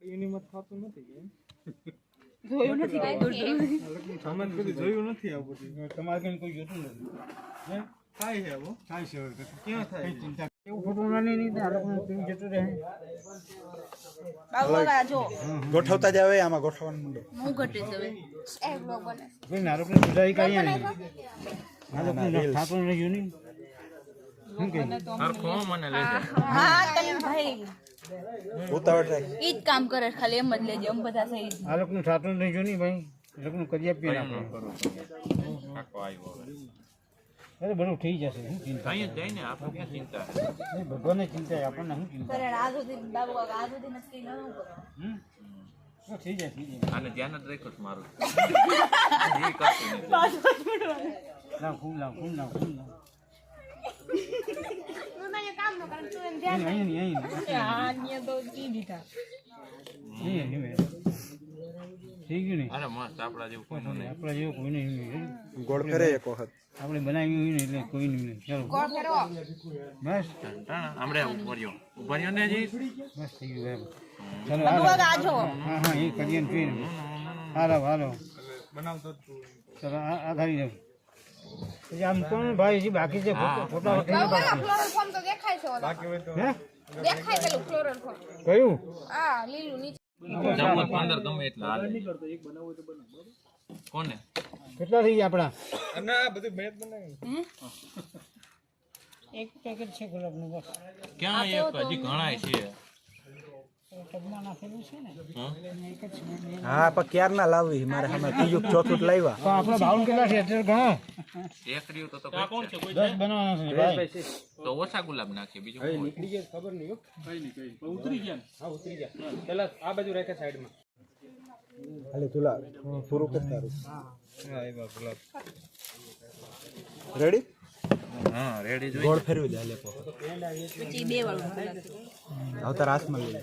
એની મત ખાતું નથી કે જોયું નથી કાઈ સામાન કદી જોયું નથી આ બધું તમારે કઈ કોઈ જોતું નથી હે થાય છે વો થાય છે ક્યાં થાય ચિંતા એવું ખોટું નહીં આ લોકો ટીમ જતું રહે બાબુલા જો ગોઠવતા જ આવે આમાં ગોઠવવાનું મુંડો હું ઘટીશ હવે એ બ્લોગ બને કોઈ નારોકને બુજાઈ કાઈ નહીં આ લોકો ખાતું રહ્યું નહીં શું કે હરખો મને લેજો હા તને ભાઈ ઉતાવળ થાય ઈ જ કામ કરે ખાલી એમ જ લેજો એમ બધા સહી આ લોકોનું થાતું રહ્યું નહીં ભાઈ એ લોકોનું કરી આપીએ ને આપણે આખો આવ્યો હવે અરે બધું થઈ જશે શું ચિંતા અહીં જ જાય ને આપણે ક્યાં ચિંતા ભગવાનને ચિંતા આપણને શું ચિંતા કરે આ સુધી બાબુ આ સુધી નક્કી ન કરો થઈ જાય આને ધ્યાન જ રાખ્યો છે મારું એ કરતું નથી લાવ ફૂલ લાવ થઈ ગયું ને અરે મસ્ત આપણા જેવું કોઈ નહીં આપણા જેવું કોઈ નહીં ગોળ ફેરે એક વખત આપણે બનાવ્યું હોય ને એટલે કોઈ નહીં ચાલો બસ આમરે ઉભર્યો ને જી બસ થઈ ગયું ચાલો હા એ કરીએ ને પીને હાલો બનાવતો ચાલો આ ધારી જાવ પછી આમ તો ભાઈ હજી બાકી છે ફોટા ફોન તો દેખાય છે બાકી હોય તો દેખાય પેલું ફ્લોરલ ફોન કયું આ લીલું નીચે 14-15 ગમે એટલા હાલે કોને કેટલા થઈ ગયા આપણા અને આ બધું મેચ બનાવ્યું એક પેકેટ છે ગુલાબનું બસ ક્યાં એક હજી ઘણાય છે ટબમાં નાખેલું છે ને હા પણ ક્યાર ના લાવવી મારે સામે ત્રીજું ચોથું લાવ્યા તો આપણો ભાવ કેટલા છે અત્યારે ઘણો એક રહ્યું તો કોણ છે 10 બનાવવાના છે ભાઈ તો ઓછા ગુલાબ નાખીએ બીજું કોણ નીકળી ગયા ખબર નહીં હો કઈ નહીં ઉતરી ગયા હા ઉતરી ગયા પેલા આ બાજુ રાખે સાઈડમાં ખાલી તુલા પૂરું કરતા રહું હા એ ગુલાબ રેડી હા રેડી જોઈ ગોળ ફેરવી દે લેપો પછી બે વાળું આવતા રાસમાં લઈ લે